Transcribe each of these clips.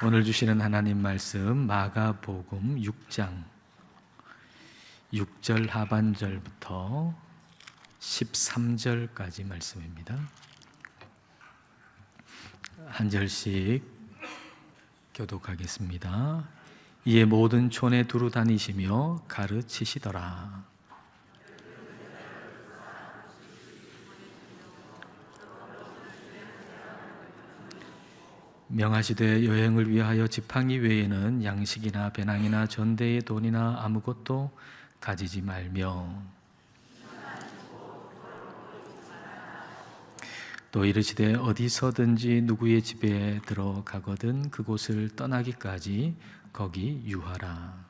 오늘 주시는 하나님 말씀 마가복음 6장 6절 하반절부터 13절까지 말씀입니다. 한 절씩 교독하겠습니다. 이에 모든 촌에 두루 다니시며 가르치시더라. 명하시되 여행을 위하여 지팡이 외에는 양식이나 배낭이나 전대의 돈이나 아무것도 가지지 말며 또 이르시되 어디서든지 누구의 집에 들어가거든 그곳을 떠나기까지 거기 유하라.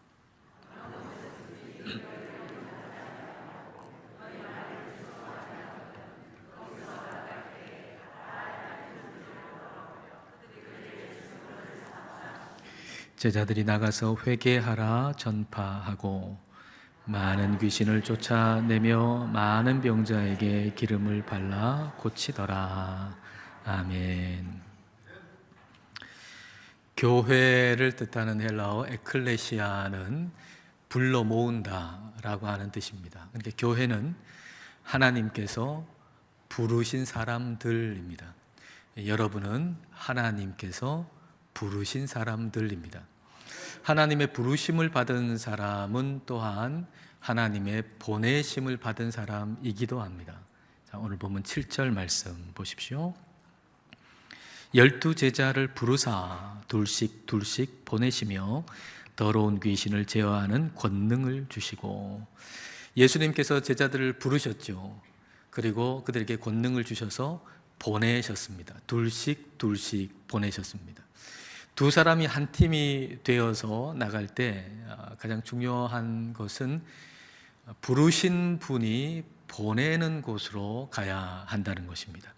제자들이 나가서 회개하라 전파하고 많은 귀신을 쫓아내며 많은 병자에게 기름을 발라 고치더라. 아멘. 교회를 뜻하는 헬라어 에클레시아는 불러 모은다라고 하는 뜻입니다. 그러니까 교회는 하나님께서 부르신 사람들입니다. 여러분은 하나님께서 부르신 사람들입니다. 하나님의 부르심을 받은 사람은 또한 하나님의 보내심을 받은 사람이기도 합니다. 자, 오늘 보면 7절 말씀 보십시오. 12 제자를 부르사 둘씩 보내시며 더러운 귀신을 제어하는 권능을 주시고, 예수님께서 제자들을 부르셨죠. 그리고 그들에게 권능을 주셔서 보내셨습니다. 둘씩 보내셨습니다. 두 사람이 한 팀이 되어서 나갈 때 가장 중요한 것은 부르신 분이 보내는 곳으로 가야 한다는 것입니다.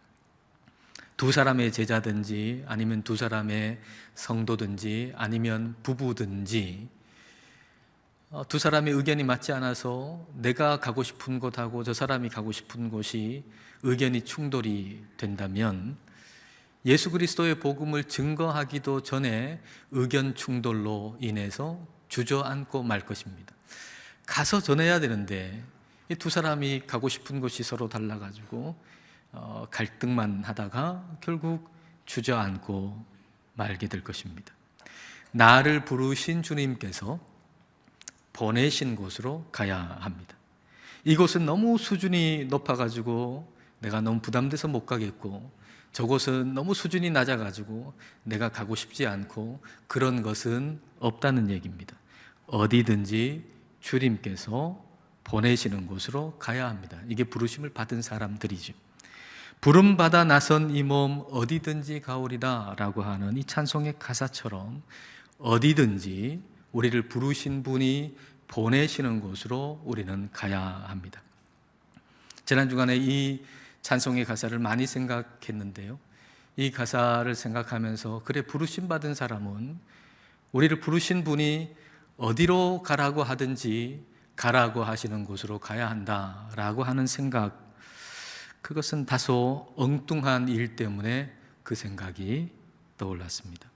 두 사람의 제자든지 아니면 두 사람의 성도든지 아니면 부부든지 두 사람의 의견이 맞지 않아서 내가 가고 싶은 곳하고 저 사람이 가고 싶은 곳이 의견이 충돌이 된다면 예수 그리스도의 복음을 증거하기도 전에 의견 충돌로 인해서 주저앉고 말 것입니다. 가서 전해야 되는데 이 두 사람이 가고 싶은 곳이 서로 달라가지고 갈등만 하다가 결국 주저앉고 말게 될 것입니다. 나를 부르신 주님께서 보내신 곳으로 가야 합니다. 이곳은 너무 수준이 높아가지고 내가 너무 부담돼서 못 가겠고, 저곳은 너무 수준이 낮아가지고 내가 가고 싶지 않고, 그런 것은 없다는 얘기입니다. 어디든지 주님께서 보내시는 곳으로 가야 합니다. 이게 부르심을 받은 사람들이죠. 부름받아 나선 이 몸 어디든지 가오리다 라고 하는 이 찬송의 가사처럼 어디든지 우리를 부르신 분이 보내시는 곳으로 우리는 가야 합니다. 지난 주간에 이 찬송의 가사를 많이 생각했는데요, 이 가사를 생각하면서 그래, 부르심 받은 사람은 우리를 부르신 분이 어디로 가라고 하든지 가라고 하시는 곳으로 가야 한다라고 하는 생각, 그것은 다소 엉뚱한 일 때문에 그 생각이 떠올랐습니다.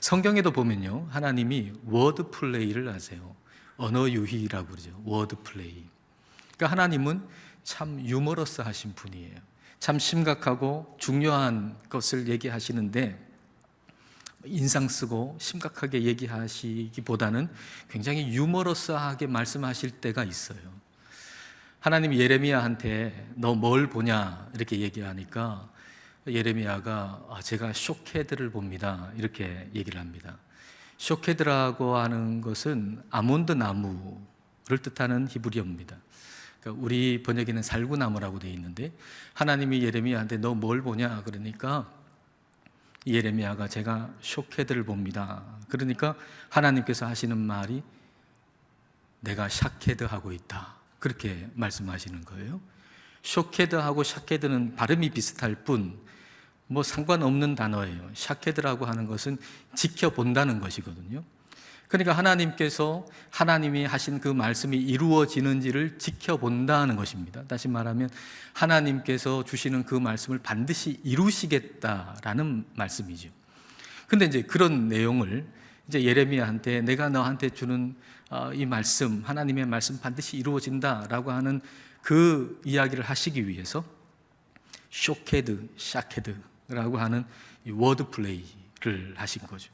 성경에도 보면요, 하나님이 워드 플레이를 하세요. 언어 유희라고 그러죠. 워드 플레이. 그러니까 하나님은 참 유머러스 하신 분이에요. 참 심각하고 중요한 것을 얘기하시는데 인상 쓰고 심각하게 얘기하시기보다는 굉장히 유머러스하게 말씀하실 때가 있어요. 하나님이 예레미야한테 너 뭘 보냐 이렇게 얘기하니까 예레미야가 제가 쇼헤드를 봅니다 이렇게 얘기를 합니다. 쇼헤드라고 하는 것은 아몬드 나무를 뜻하는 히브리어입니다. 그러니까 우리 번역에는 살구나무라고 되어 있는데, 하나님이 예레미야한테 너 뭘 보냐 그러니까 예레미야가 제가 쇼헤드를 봅니다. 그러니까 하나님께서 하시는 말이 내가 샤케드하고 있다, 그렇게 말씀하시는 거예요. 쇼헤드하고 샤케드는 발음이 비슷할 뿐 뭐 상관없는 단어예요. 샤케드라고 하는 것은 지켜본다는 것이거든요. 그러니까 하나님께서 하나님이 하신 그 말씀이 이루어지는지를 지켜본다는 것입니다. 다시 말하면 하나님께서 주시는 그 말씀을 반드시 이루시겠다라는 말씀이죠. 근데 이제 그런 내용을 이제 예레미야한테 내가 너한테 주는 이 말씀, 하나님의 말씀 반드시 이루어진다라고 하는 그 이야기를 하시기 위해서 샤케드라고 하는 이 워드 플레이를 하신 거죠.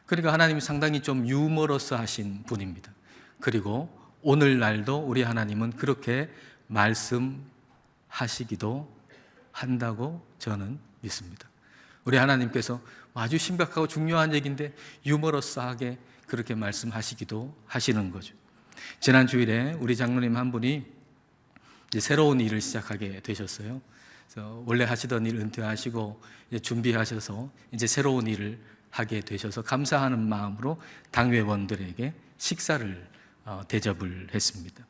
그러니까 하나님이 상당히 좀 유머러스 하신 분입니다. 그리고 오늘날도 우리 하나님은 그렇게 말씀하시기도 한다고 저는 믿습니다. 우리 하나님께서 아주 심각하고 중요한 얘기인데 유머러스하게 그렇게 말씀하시기도 하시는 거죠. 지난 주일에 우리 장로님 한 분이 이제 새로운 일을 시작하게 되셨어요. 그래서 원래 하시던 일 은퇴하시고 이제 준비하셔서 이제 새로운 일을 하게 되셔서 감사하는 마음으로 당회원들에게 식사를 대접을 했습니다.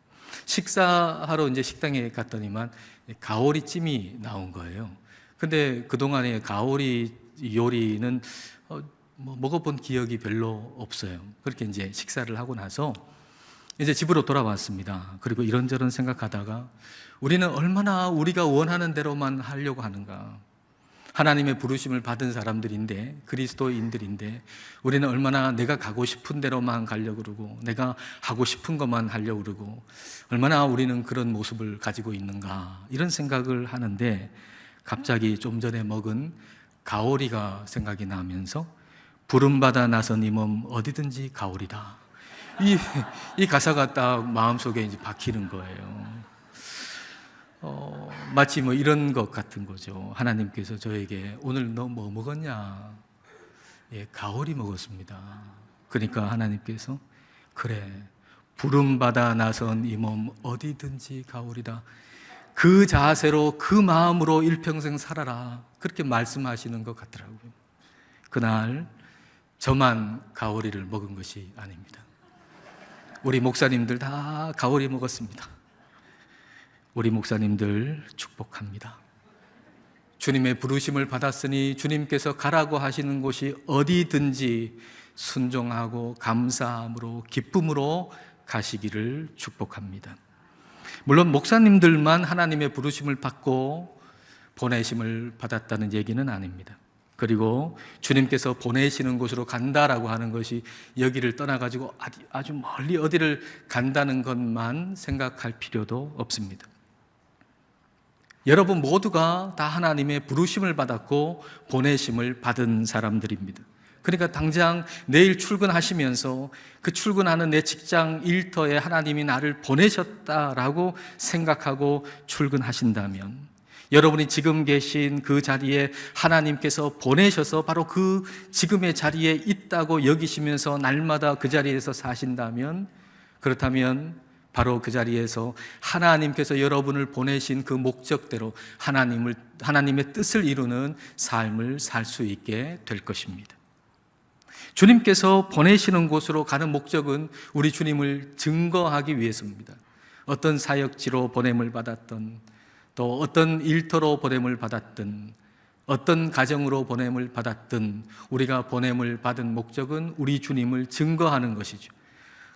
식사하러 이제 식당에 갔더니만 가오리찜이 나온 거예요. 근데 그동안에 가오리 요리는 먹어본 기억이 별로 없어요. 그렇게 이제 식사를 하고 나서 이제 집으로 돌아왔습니다. 그리고 이런저런 생각하다가 우리는 얼마나 우리가 원하는 대로만 하려고 하는가. 하나님의 부르심을 받은 사람들인데, 그리스도인들인데 우리는 얼마나 내가 가고 싶은 대로만 가려고 그러고 내가 하고 싶은 것만 하려고 그러고 얼마나 우리는 그런 모습을 가지고 있는가, 이런 생각을 하는데 갑자기 좀 전에 먹은 가오리가 생각이 나면서 부름받아 나선 이 몸 어디든지 가오리다, 이 가사가 딱 마음속에 이제 박히는 거예요. 마치 뭐 이런 것 같은 거죠. 하나님께서 저에게 오늘 너 뭐 먹었냐? 예, 가오리 먹었습니다. 그러니까 하나님께서 그래, 부름받아 나선 이 몸 어디든지 가오리다. 그 자세로 그 마음으로 일평생 살아라, 그렇게 말씀하시는 것 같더라고요. 그날 저만 가오리를 먹은 것이 아닙니다. 우리 목사님들 다 가오리 먹었습니다. 우리 목사님들 축복합니다. 주님의 부르심을 받았으니 주님께서 가라고 하시는 곳이 어디든지 순종하고 감사함으로 기쁨으로 가시기를 축복합니다. 물론 목사님들만 하나님의 부르심을 받고 보내심을 받았다는 얘기는 아닙니다. 그리고 주님께서 보내시는 곳으로 간다라고 하는 것이 여기를 떠나가지고 아주 멀리 어디를 간다는 것만 생각할 필요도 없습니다. 여러분 모두가 다 하나님의 부르심을 받았고 보내심을 받은 사람들입니다. 그러니까 당장 내일 출근하시면서 그 출근하는 내 직장 일터에 하나님이 나를 보내셨다라고 생각하고 출근하신다면, 여러분이 지금 계신 그 자리에 하나님께서 보내셔서 바로 그 지금의 자리에 있다고 여기시면서 날마다 그 자리에서 사신다면, 그렇다면 바로 그 자리에서 하나님께서 여러분을 보내신 그 목적대로 하나님의 뜻을 이루는 삶을 살 수 있게 될 것입니다. 주님께서 보내시는 곳으로 가는 목적은 우리 주님을 증거하기 위해서입니다. 어떤 사역지로 보냄을 받았던, 또 어떤 일터로 보냄을 받았든, 어떤 가정으로 보냄을 받았든 우리가 보냄을 받은 목적은 우리 주님을 증거하는 것이죠.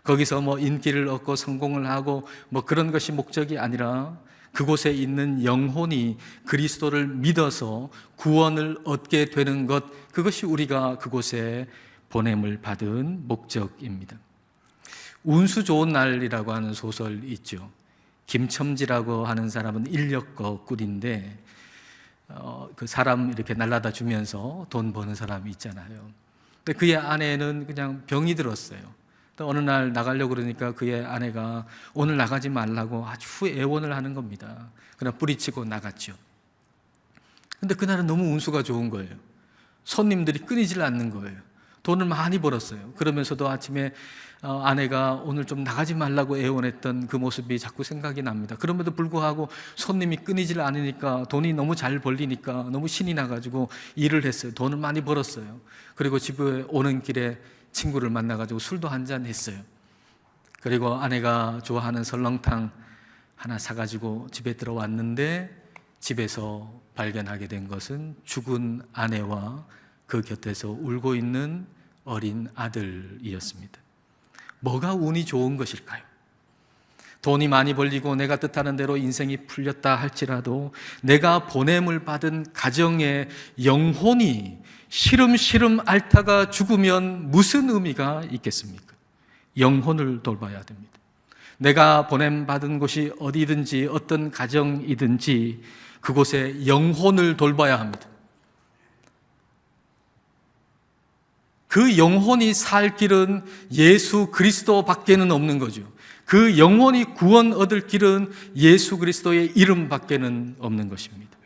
거기서 뭐 인기를 얻고 성공을 하고 뭐 그런 것이 목적이 아니라 그곳에 있는 영혼이 그리스도를 믿어서 구원을 얻게 되는 것, 그것이 우리가 그곳에 보냄을 받은 목적입니다. 운수 좋은 날이라고 하는 소설 있죠. 김첨지라고 하는 사람은 인력거 꾼인데 그 사람 이렇게 날라다 주면서 돈 버는 사람이 있잖아요. 근데 그의 아내는 그냥 병이 들었어요. 또 어느 날 나가려고 그러니까 그의 아내가 오늘 나가지 말라고 아주 애원을 하는 겁니다. 그냥 뿌리치고 나갔죠. 근데 그날은 너무 운수가 좋은 거예요. 손님들이 끊이질 않는 거예요. 돈을 많이 벌었어요. 그러면서도 아침에 아내가 오늘 좀 나가지 말라고 애원했던 그 모습이 자꾸 생각이 납니다. 그럼에도 불구하고 손님이 끊이질 않으니까, 돈이 너무 잘 벌리니까 너무 신이 나가지고 일을 했어요. 돈을 많이 벌었어요. 그리고 집에 오는 길에 친구를 만나가지고 술도 한잔 했어요. 그리고 아내가 좋아하는 설렁탕 하나 사가지고 집에 들어왔는데 집에서 발견하게 된 것은 죽은 아내와 그 곁에서 울고 있는 어린 아들이었습니다. 뭐가 운이 좋은 것일까요? 돈이 많이 벌리고 내가 뜻하는 대로 인생이 풀렸다 할지라도 내가 보냄을 받은 가정의 영혼이 시름시름 앓다가 죽으면 무슨 의미가 있겠습니까? 영혼을 돌봐야 됩니다. 내가 보냄받은 곳이 어디든지 어떤 가정이든지 그곳에 영혼을 돌봐야 합니다. 그 영혼이 살 길은 예수 그리스도 밖에는 없는 거죠. 그 영혼이 구원 얻을 길은 예수 그리스도의 이름 밖에는 없는 것입니다.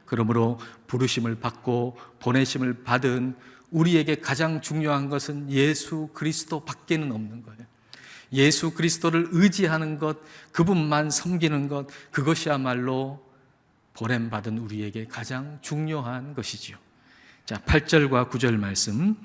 그러므로 부르심을 받고 보내심을 받은 우리에게 가장 중요한 것은 예수 그리스도 밖에는 없는 거예요. 예수 그리스도를 의지하는 것, 그분만 섬기는 것, 그것이야말로 보냄받은 우리에게 가장 중요한 것이지요. 자, 8절과 9절 말씀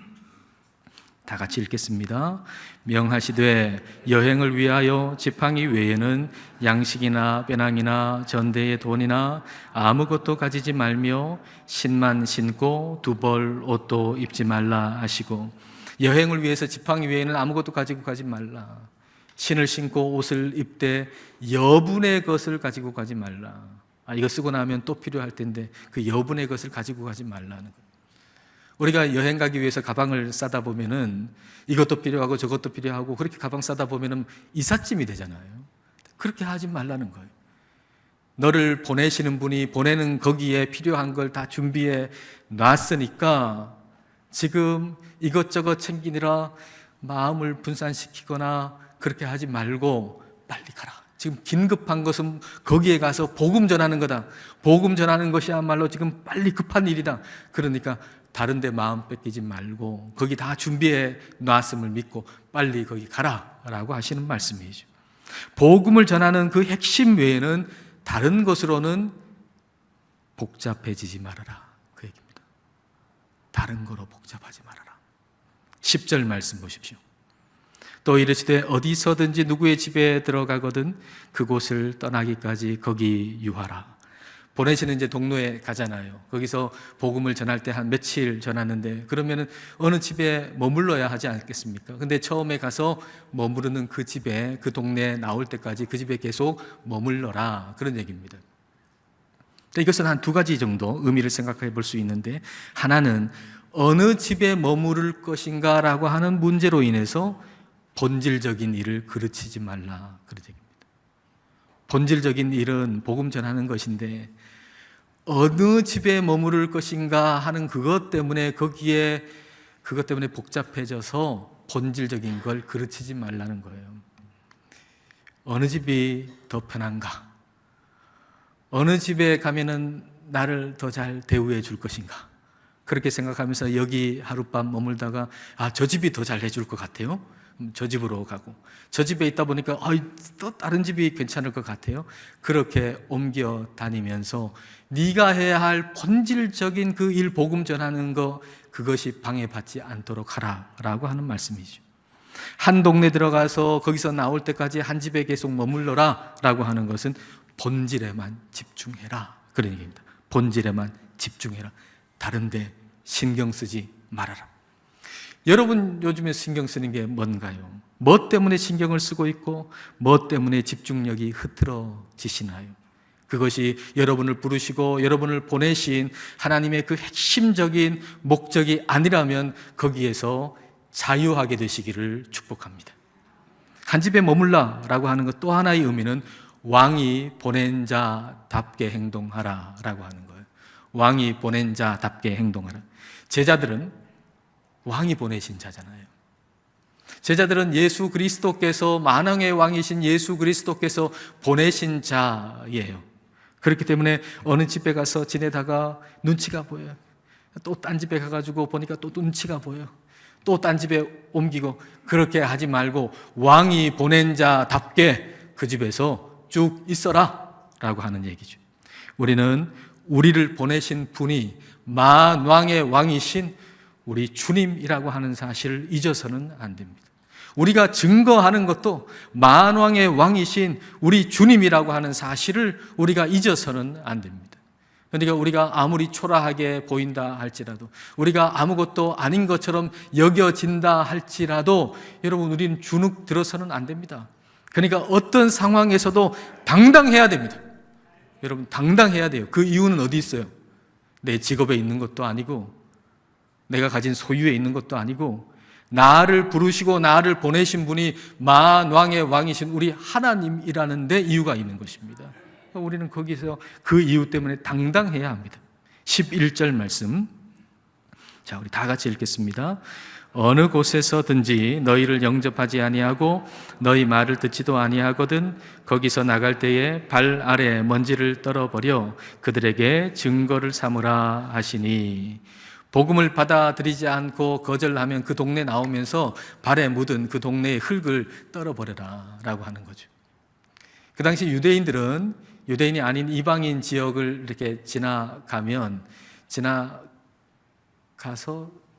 다 같이 읽겠습니다. 명하시되 여행을 위하여 지팡이 외에는 양식이나 배낭이나 전대의 돈이나 아무것도 가지지 말며 신만 신고 두 벌 옷도 입지 말라 하시고, 여행을 위해서 지팡이 외에는 아무것도 가지고 가지 말라. 신을 신고 옷을 입되 여분의 것을 가지고 가지 말라. 이거 쓰고 나면 또 필요할 텐데 그 여분의 것을 가지고 가지 말라는 거예요. 우리가 여행 가기 위해서 가방을 싸다 보면은 이것도 필요하고 저것도 필요하고 그렇게 가방 싸다 보면은 이삿짐이 되잖아요. 그렇게 하지 말라는 거예요. 너를 보내시는 분이 보내는 거기에 필요한 걸 다 준비해 놨으니까 지금 이것저것 챙기느라 마음을 분산시키거나 그렇게 하지 말고 빨리 가라. 지금 긴급한 것은 거기에 가서 복음 전하는 거다. 복음 전하는 것이야말로 지금 빨리 급한 일이다. 그러니까 다른 데 마음 뺏기지 말고 거기 다 준비해 놨음을 믿고 빨리 거기 가라라고 하시는 말씀이죠. 복음을 전하는 그 핵심 외에는 다른 것으로는 복잡해지지 말아라, 그 얘기입니다. 다른 거로 복잡하지 말아라. 10절 말씀 보십시오. 또 이르시되 어디서든지 누구의 집에 들어가거든 그곳을 떠나기까지 거기 유하라. 보내시는 이제 동로에 가잖아요. 거기서 복음을 전할 때 한 며칠 전하는데 그러면은 어느 집에 머물러야 하지 않겠습니까? 근데 처음에 가서 머무르는 그 집에, 그 동네에 나올 때까지 그 집에 계속 머물러라, 그런 얘기입니다. 이것은 한 두 가지 정도 의미를 생각해 볼 수 있는데, 하나는 어느 집에 머무를 것인가 라고 하는 문제로 인해서 본질적인 일을 그르치지 말라, 그런 얘기입니다. 본질적인 일은 복음 전하는 것인데 어느 집에 머무를 것인가 하는 그것 때문에 복잡해져서 본질적인 걸 그르치지 말라는 거예요. 어느 집이 더 편한가? 어느 집에 가면은 나를 더 잘 대우해 줄 것인가? 그렇게 생각하면서 여기 하룻밤 머물다가 저 집이 더 잘 해줄 것 같아요. 저 집으로 가고, 저 집에 있다 보니까 또 다른 집이 괜찮을 것 같아요. 그렇게 옮겨 다니면서 네가 해야 할 본질적인 그 일, 복음 전하는 거, 그것이 방해받지 않도록 하라라고 하는 말씀이죠. 한 동네 들어가서 거기서 나올 때까지 한 집에 계속 머물러라 라고 하는 것은 본질에만 집중해라, 그런 얘기입니다. 본질에만 집중해라. 다른 데 신경 쓰지 말아라. 여러분 요즘에 신경 쓰는 게 뭔가요? 뭐 때문에 신경을 쓰고 있고 뭐 때문에 집중력이 흐트러지시나요? 그것이 여러분을 부르시고 여러분을 보내신 하나님의 그 핵심적인 목적이 아니라면 거기에서 자유하게 되시기를 축복합니다. 한 집에 머물라라고 하는 것 또 하나의 의미는 왕이 보낸 자답게 행동하라라고 하는 거예요. 왕이 보낸 자답게 행동하라. 제자들은 왕이 보내신 자잖아요. 제자들은 예수 그리스도께서, 만왕의 왕이신 예수 그리스도께서 보내신 자예요. 그렇기 때문에 어느 집에 가서 지내다가 눈치가 보여요. 또 딴 집에 가가지고 보니까 또 눈치가 보여요. 또 딴 집에 옮기고, 그렇게 하지 말고 왕이 보낸 자답게 그 집에서 쭉 있어라 라고 하는 얘기죠. 우리는 우리를 보내신 분이 만왕의 왕이신 우리 주님이라고 하는 사실을 잊어서는 안 됩니다. 우리가 증거하는 것도 만왕의 왕이신 우리 주님이라고 하는 사실을 우리가 잊어서는 안 됩니다. 그러니까 우리가 아무리 초라하게 보인다 할지라도, 우리가 아무것도 아닌 것처럼 여겨진다 할지라도 여러분, 우리는 주눅 들어서는 안 됩니다. 그러니까 어떤 상황에서도 당당해야 됩니다. 여러분, 당당해야 돼요. 그 이유는 어디 있어요? 내 직업에 있는 것도 아니고 내가 가진 소유에 있는 것도 아니고 나를 부르시고 나를 보내신 분이 만왕의 왕이신 우리 하나님이라는 데 이유가 있는 것입니다. 우리는 거기서 그 이유 때문에 당당해야 합니다. 11절 말씀, 자, 우리 다 같이 읽겠습니다. 어느 곳에서든지 너희를 영접하지 아니하고 너희 말을 듣지도 아니하거든 거기서 나갈 때에 발 아래 먼지를 떨어버려 그들에게 증거를 삼으라 하시니, 복음을 받아들이지 않고 거절하면 그 동네 나오면서 발에 묻은 그 동네의 흙을 떨어버려라 라고 하는 거죠. 그 당시 유대인들은 유대인이 아닌 이방인 지역을 이렇게 지나가서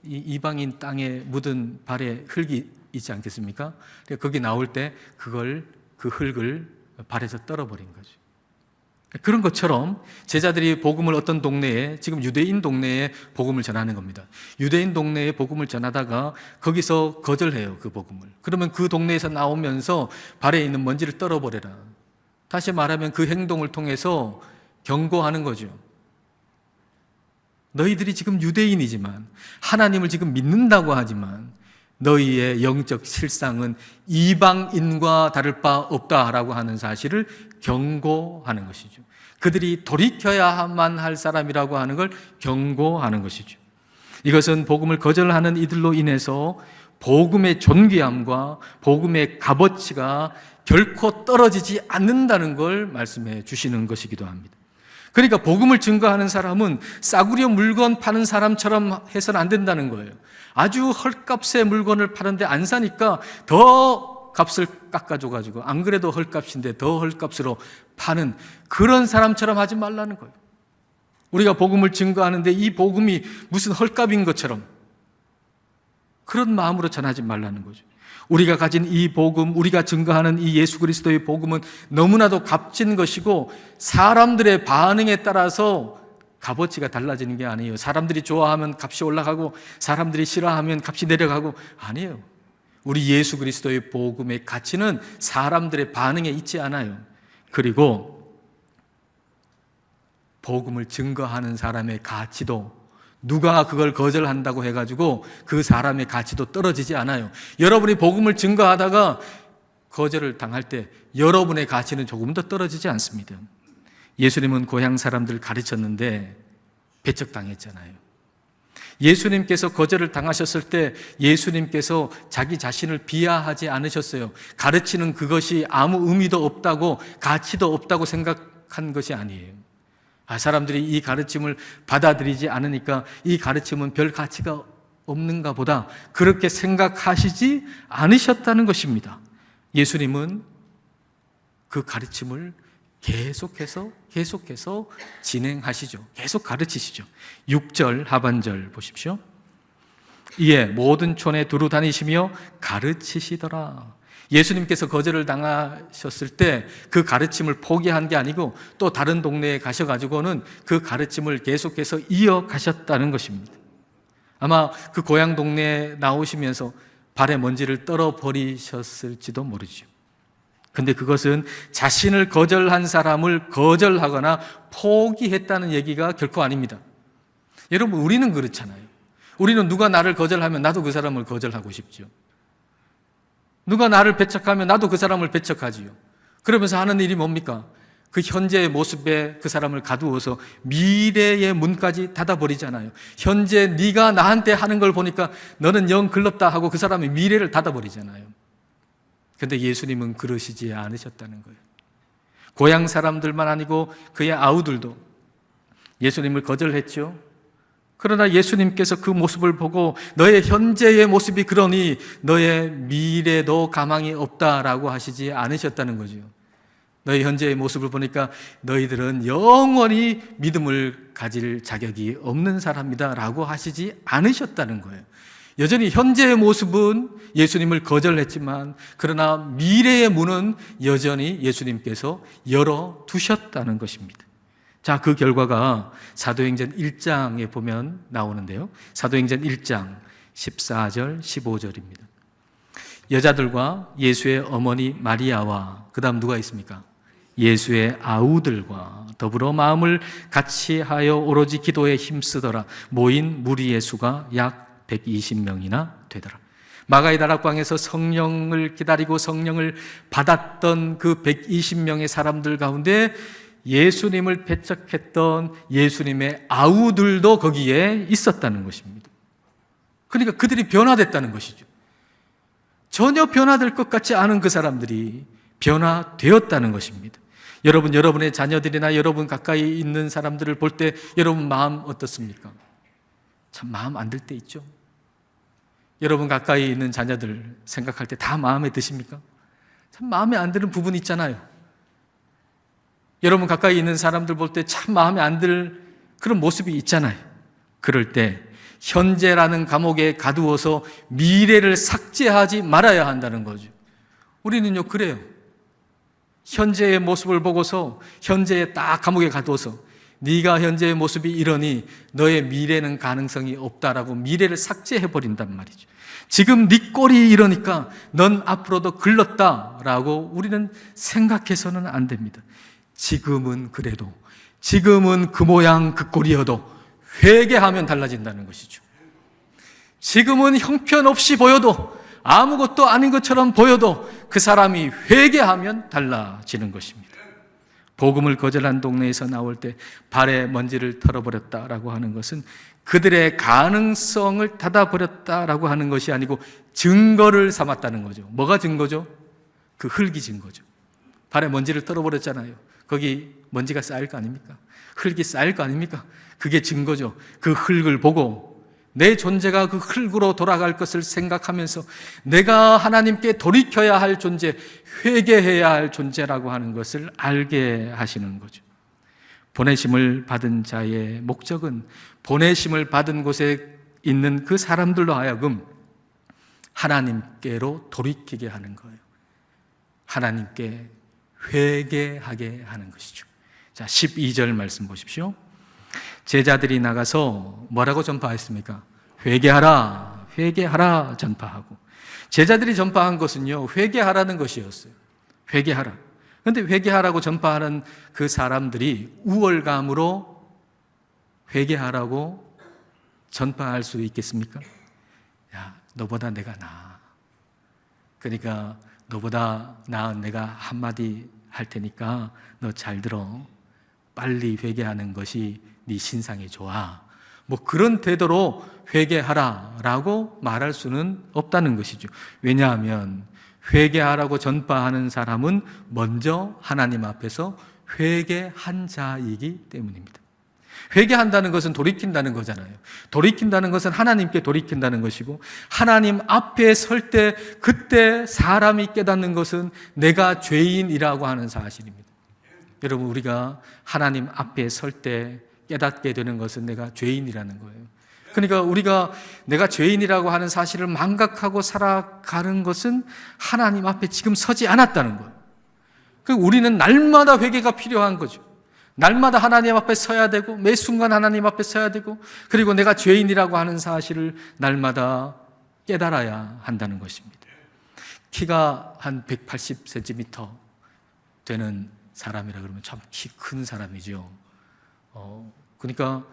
이 이방인 땅에 묻은 발에 흙이 있지 않겠습니까? 거기 나올 때 그 흙을 발에서 떨어버린 거죠. 그런 것처럼 제자들이 복음을 어떤 동네에, 지금 유대인 동네에 복음을 전하는 겁니다. 유대인 동네에 복음을 전하다가 거기서 거절해요, 그 복음을. 그러면 그 동네에서 나오면서 발에 있는 먼지를 떨어버려라. 다시 말하면 그 행동을 통해서 경고하는 거죠. 너희들이 지금 유대인이지만, 하나님을 지금 믿는다고 하지만 너희의 영적 실상은 이방인과 다를 바 없다라고 하는 사실을 경고하는 것이죠. 그들이 돌이켜야만 할 사람이라고 하는 걸 경고하는 것이죠. 이것은 복음을 거절하는 이들로 인해서 복음의 존귀함과 복음의 값어치가 결코 떨어지지 않는다는 걸 말씀해 주시는 것이기도 합니다. 그러니까 복음을 증거하는 사람은 싸구려 물건 파는 사람처럼 해서는 안 된다는 거예요. 아주 헐값의 물건을 파는데 안 사니까 더 값을 깎아줘가지고 안 그래도 헐값인데 더 헐값으로 파는 그런 사람처럼 하지 말라는 거예요. 우리가 복음을 증거하는데 이 복음이 무슨 헐값인 것처럼 그런 마음으로 전하지 말라는 거죠. 우리가 가진 이 복음, 우리가 증거하는 이 예수 그리스도의 복음은 너무나도 값진 것이고 사람들의 반응에 따라서 값어치가 달라지는 게 아니에요. 사람들이 좋아하면 값이 올라가고 사람들이 싫어하면 값이 내려가고 아니에요. 우리 예수 그리스도의 복음의 가치는 사람들의 반응에 있지 않아요. 그리고 복음을 증거하는 사람의 가치도 누가 그걸 거절한다고 해가지고 그 사람의 가치도 떨어지지 않아요. 여러분이 복음을 증거하다가 거절을 당할 때 여러분의 가치는 조금 더 떨어지지 않습니다. 예수님은 고향 사람들을 가르쳤는데 배척당했잖아요. 예수님께서 거절을 당하셨을 때 예수님께서 자기 자신을 비하하지 않으셨어요. 가르치는 그것이 아무 의미도 없다고, 가치도 없다고 생각한 것이 아니에요. 사람들이 이 가르침을 받아들이지 않으니까 이 가르침은 별 가치가 없는가 보다, 그렇게 생각하시지 않으셨다는 것입니다. 예수님은 그 가르침을 계속해서 진행하시죠. 계속 가르치시죠. 6절 하반절 보십시오. 이에 모든 촌에 두루 다니시며 가르치시더라. 예수님께서 거절을 당하셨을 때 그 가르침을 포기한 게 아니고 또 다른 동네에 가셔가지고는 그 가르침을 계속해서 이어가셨다는 것입니다. 아마 그 고향 동네에 나오시면서 발에 먼지를 떨어버리셨을지도 모르죠. 근데 그것은 자신을 거절한 사람을 거절하거나 포기했다는 얘기가 결코 아닙니다. 여러분, 우리는 그렇잖아요. 우리는 누가 나를 거절하면 나도 그 사람을 거절하고 싶죠. 누가 나를 배척하면 나도 그 사람을 배척하지요. 그러면서 하는 일이 뭡니까? 그 현재의 모습에 그 사람을 가두어서 미래의 문까지 닫아버리잖아요. 현재 네가 나한테 하는 걸 보니까 너는 영 글럽다 하고 그 사람의 미래를 닫아버리잖아요. 그런데 예수님은 그러시지 않으셨다는 거예요. 고향 사람들만 아니고 그의 아우들도 예수님을 거절했죠. 그러나 예수님께서 그 모습을 보고 너의 현재의 모습이 그러니 너의 미래도 가망이 없다라고 하시지 않으셨다는 거죠. 너의 현재의 모습을 보니까 너희들은 영원히 믿음을 가질 자격이 없는 사람이다 라고 하시지 않으셨다는 거예요. 여전히 현재의 모습은 예수님을 거절했지만 그러나 미래의 문은 여전히 예수님께서 열어두셨다는 것입니다. 자, 그 결과가 사도행전 1장에 보면 나오는데요. 사도행전 1장 14절 15절입니다. 여자들과 예수의 어머니 마리아와 그 다음 누가 있습니까? 예수의 아우들과 더불어 마음을 같이 하여 오로지 기도에 힘쓰더라. 모인 무리의 수가 약 120명이나 되더라. 마가의 다락방에서 성령을 기다리고 성령을 받았던 그 120명의 사람들 가운데 예수님을 배척했던 예수님의 아우들도 거기에 있었다는 것입니다. 그러니까 그들이 변화됐다는 것이죠. 전혀 변화될 것 같지 않은 그 사람들이 변화되었다는 것입니다. 여러분, 여러분의 자녀들이나 여러분 가까이 있는 사람들을 볼 때 여러분 마음 어떻습니까? 참 마음 안 들 때 있죠. 여러분 가까이 있는 자녀들 생각할 때 다 마음에 드십니까? 참 마음에 안 드는 부분 있잖아요. 여러분 가까이 있는 사람들 볼 때 참 마음에 안 들 그런 모습이 있잖아요. 그럴 때 현재라는 감옥에 가두어서 미래를 삭제하지 말아야 한다는 거죠. 우리는요 그래요. 현재의 모습을 보고서 현재에 딱 감옥에 가두어서 네가 현재의 모습이 이러니 너의 미래는 가능성이 없다라고 미래를 삭제해버린단 말이죠. 지금 네 꼴이 이러니까 넌 앞으로도 글렀다라고 우리는 생각해서는 안 됩니다. 지금은 그래도 지금은 그 모양 그 꼴이어도 회개하면 달라진다는 것이죠. 지금은 형편없이 보여도 아무것도 아닌 것처럼 보여도 그 사람이 회개하면 달라지는 것입니다. 복음을 거절한 동네에서 나올 때 발에 먼지를 털어버렸다라고 하는 것은 그들의 가능성을 닫아버렸다라고 하는 것이 아니고 증거를 삼았다는 거죠. 뭐가 증거죠? 그 흙이 증거죠. 발에 먼지를 털어버렸잖아요. 거기 먼지가 쌓일 거 아닙니까? 흙이 쌓일 거 아닙니까? 그게 증거죠. 그 흙을 보고 내 존재가 그 흙으로 돌아갈 것을 생각하면서 내가 하나님께 돌이켜야 할 존재, 회개해야 할 존재라고 하는 것을 알게 하시는 거죠. 보내심을 받은 자의 목적은 보내심을 받은 곳에 있는 그 사람들로 하여금 하나님께로 돌이키게 하는 거예요. 하나님께 회개하게 하는 것이죠. 자, 12절 말씀 보십시오. 제자들이 나가서 뭐라고 전파했습니까? 회개하라, 회개하라 전파하고. 제자들이 전파한 것은요, 회개하라는 것이었어요. 회개하라. 그런데 회개하라고 전파하는 그 사람들이 우월감으로 회개하라고 전파할 수 있겠습니까? 야, 너보다 내가 나아. 그러니까 너보다 나은 내가 한마디 할 테니까 너 잘 들어. 빨리 회개하는 것이 네 신상에 좋아. 뭐 그런 태도로 회개하라라고 말할 수는 없다는 것이죠. 왜냐하면 회개하라고 전파하는 사람은 먼저 하나님 앞에서 회개한 자이기 때문입니다. 회개한다는 것은 돌이킨다는 거잖아요. 돌이킨다는 것은 하나님께 돌이킨다는 것이고, 하나님 앞에 설 때 그때 사람이 깨닫는 것은 내가 죄인이라고 하는 사실입니다. 여러분, 우리가 하나님 앞에 설 때 깨닫게 되는 것은 내가 죄인이라는 거예요. 그러니까 우리가 내가 죄인이라고 하는 사실을 망각하고 살아가는 것은 하나님 앞에 지금 서지 않았다는 거예요. 그러니까 우리는 날마다 회개가 필요한 거죠. 날마다 하나님 앞에 서야 되고, 매 순간 하나님 앞에 서야 되고, 그리고 내가 죄인이라고 하는 사실을 날마다 깨달아야 한다는 것입니다. 키가 한 180cm 되는 사람이라 그러면 참 키 큰 사람이죠. 그러니까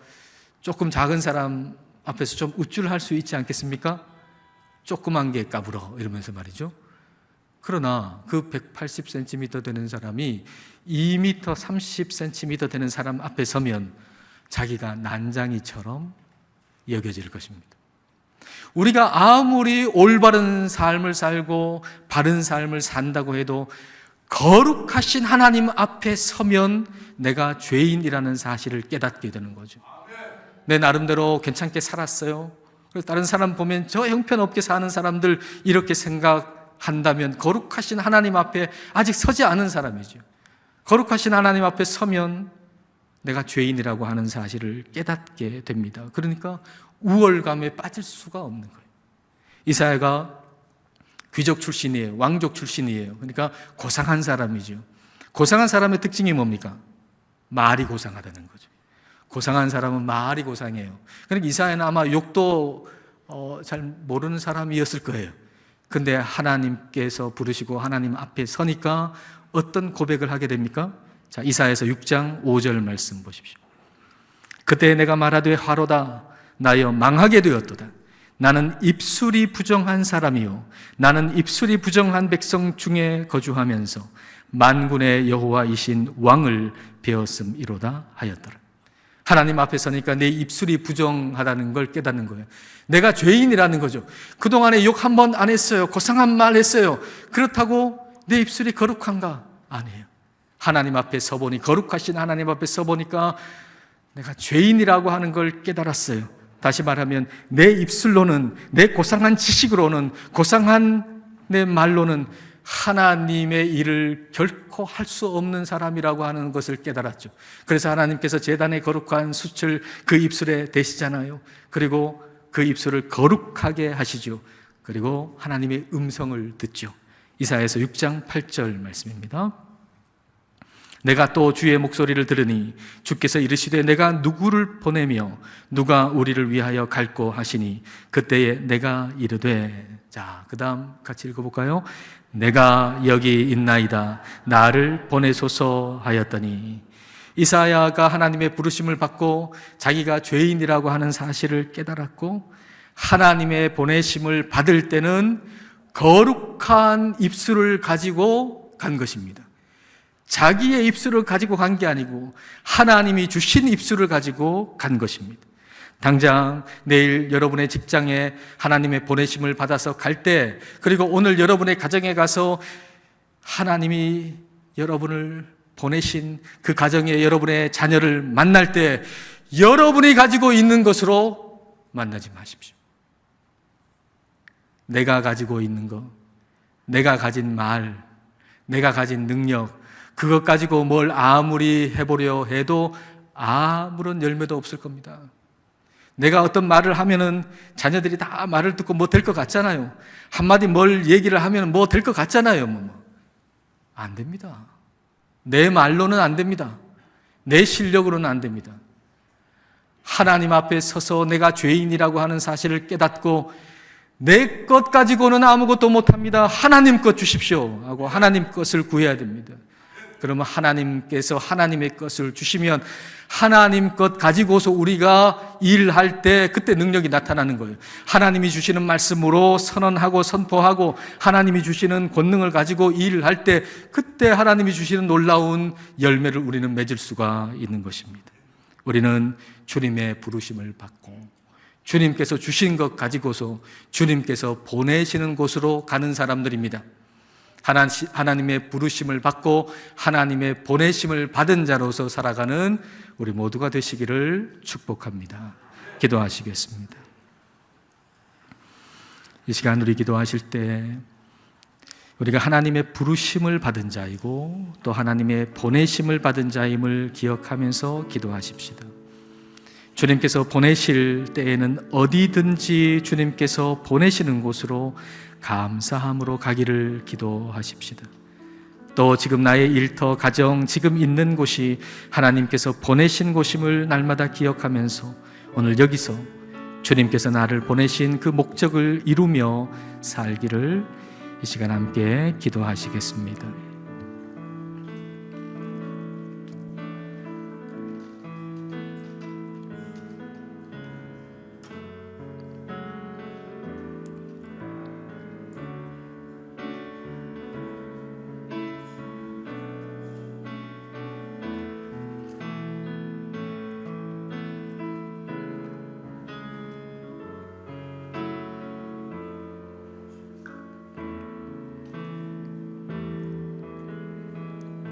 조금 작은 사람 앞에서 좀 우쭐할 수 있지 않겠습니까? 조그만 게 까불어 이러면서 말이죠. 그러나 그 180cm 되는 사람이 2m 30cm 되는 사람 앞에 서면 자기가 난장이처럼 여겨질 것입니다. 우리가 아무리 올바른 삶을 살고 바른 삶을 산다고 해도 거룩하신 하나님 앞에 서면 내가 죄인이라는 사실을 깨닫게 되는 거죠. 내 나름대로 괜찮게 살았어요. 그래서 다른 사람 보면 저 형편없게 사는 사람들 이렇게 생각한다면 거룩하신 하나님 앞에 아직 서지 않은 사람이죠. 거룩하신 하나님 앞에 서면 내가 죄인이라고 하는 사실을 깨닫게 됩니다. 그러니까 우월감에 빠질 수가 없는 거예요. 이사야가 귀족 출신이에요. 왕족 출신이에요. 그러니까 고상한 사람이죠. 고상한 사람의 특징이 뭡니까? 말이 고상하다는 거죠. 고상한 사람은 말이 고상해요. 그러니까 이사야는 아마 욕도 잘 모르는 사람이었을 거예요. 근데 하나님께서 부르시고 하나님 앞에 서니까 어떤 고백을 하게 됩니까? 자, 이사야서 6장 5절 말씀 보십시오. 그때 내가 말하되 화로다 나여 망하게 되었도다. 나는 입술이 부정한 사람이요 나는 입술이 부정한 백성 중에 거주하면서 만군의 여호와이신 왕을 배웠음이로다 하였더라. 하나님 앞에 서니까 내 입술이 부정하다는 걸 깨닫는 거예요. 내가 죄인이라는 거죠. 그동안에 욕 한 번 안 했어요. 고상한 말 했어요. 그렇다고 내 입술이 거룩한가? 아니에요. 하나님 앞에 서보니, 거룩하신 하나님 앞에 서보니까 내가 죄인이라고 하는 걸 깨달았어요. 다시 말하면 내 입술로는, 내 고상한 지식으로는, 고상한 내 말로는 하나님의 일을 결코 할 수 없는 사람이라고 하는 것을 깨달았죠. 그래서 하나님께서 제단의 거룩한 숯을 그 입술에 대시잖아요. 그리고 그 입술을 거룩하게 하시죠. 그리고 하나님의 음성을 듣죠. 이사야서 6장 8절 말씀입니다. 내가 또 주의 목소리를 들으니 주께서 이르시되 내가 누구를 보내며 누가 우리를 위하여 갈고 하시니 그때에 내가 이르되. 자, 그 다음 같이 읽어볼까요? 내가 여기 있나이다 나를 보내소서 하였더니. 이사야가 하나님의 부르심을 받고 자기가 죄인이라고 하는 사실을 깨달았고 하나님의 보내심을 받을 때는 거룩한 입술을 가지고 간 것입니다. 자기의 입술을 가지고 간 게 아니고 하나님이 주신 입술을 가지고 간 것입니다. 당장 내일 여러분의 직장에 하나님의 보내심을 받아서 갈 때, 그리고 오늘 여러분의 가정에 가서 하나님이 여러분을 보내신 그 가정에 여러분의 자녀를 만날 때 여러분이 가지고 있는 것으로 만나지 마십시오. 내가 가지고 있는 것, 내가 가진 말, 내가 가진 능력, 그것 가지고 뭘 아무리 해보려 해도 아무런 열매도 없을 겁니다. 내가 어떤 말을 하면은 자녀들이 다 말을 듣고 뭐 될 것 같잖아요. 한마디 뭘 얘기를 하면 뭐 될 것 같잖아요. 안 됩니다. 내 말로는 안 됩니다. 내 실력으로는 안 됩니다. 하나님 앞에 서서 내가 죄인이라고 하는 사실을 깨닫고 내 것 가지고는 아무것도 못합니다. 하나님 것 주십시오 하고 하나님 것을 구해야 됩니다. 그러면 하나님께서 하나님의 것을 주시면 하나님 것 가지고서 우리가 일할 때 그때 능력이 나타나는 거예요. 하나님이 주시는 말씀으로 선언하고 선포하고 하나님이 주시는 권능을 가지고 일할 때 그때 하나님이 주시는 놀라운 열매를 우리는 맺을 수가 있는 것입니다. 우리는 주님의 부르심을 받고 주님께서 주신 것 가지고서 주님께서 보내시는 곳으로 가는 사람들입니다. 하나님의 부르심을 받고 하나님의 보내심을 받은 자로서 살아가는 우리 모두가 되시기를 축복합니다. 기도하시겠습니다. 이 시간 우리 기도하실 때 우리가 하나님의 부르심을 받은 자이고 또 하나님의 보내심을 받은 자임을 기억하면서 기도하십시다. 주님께서 보내실 때에는 어디든지 주님께서 보내시는 곳으로 감사함으로 가기를 기도하십시다. 또 지금 나의 일터, 가정, 지금 있는 곳이 하나님께서 보내신 곳임을 날마다 기억하면서 오늘 여기서 주님께서 나를 보내신 그 목적을 이루며 살기를 이 시간 함께 기도하시겠습니다.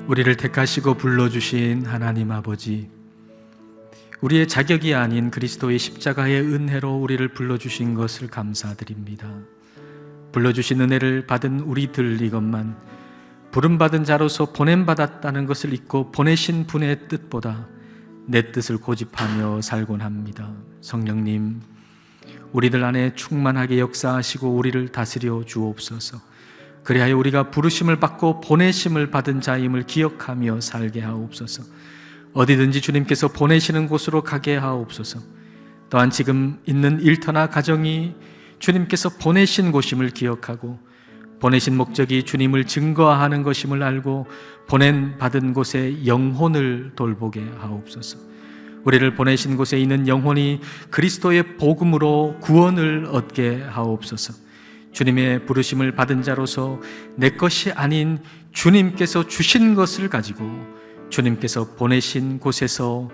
우리를 택하시고 불러주신 하나님 아버지, 우리의 자격이 아닌 그리스도의 십자가의 은혜로 우리를 불러주신 것을 감사드립니다. 불러주신 은혜를 받은 우리들 이것만 부름받은 자로서 보냄받았다는 것을 잊고 보내신 분의 뜻보다 내 뜻을 고집하며 살곤 합니다. 성령님, 우리들 안에 충만하게 역사하시고 우리를 다스려 주옵소서. 그리하여 우리가 부르심을 받고 보내심을 받은 자임을 기억하며 살게 하옵소서. 어디든지 주님께서 보내시는 곳으로 가게 하옵소서. 또한 지금 있는 일터나 가정이 주님께서 보내신 곳임을 기억하고 보내신 목적이 주님을 증거하는 것임을 알고 보낸 받은 곳에 영혼을 돌보게 하옵소서. 우리를 보내신 곳에 있는 영혼이 그리스도의 복음으로 구원을 얻게 하옵소서. 주님의 부르심을 받은 자로서 내 것이 아닌 주님께서 주신 것을 가지고 주님께서 보내신 곳에서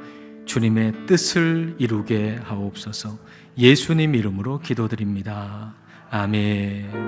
주님의 뜻을 이루게 하옵소서. 예수님 이름으로 기도드립니다. 아멘.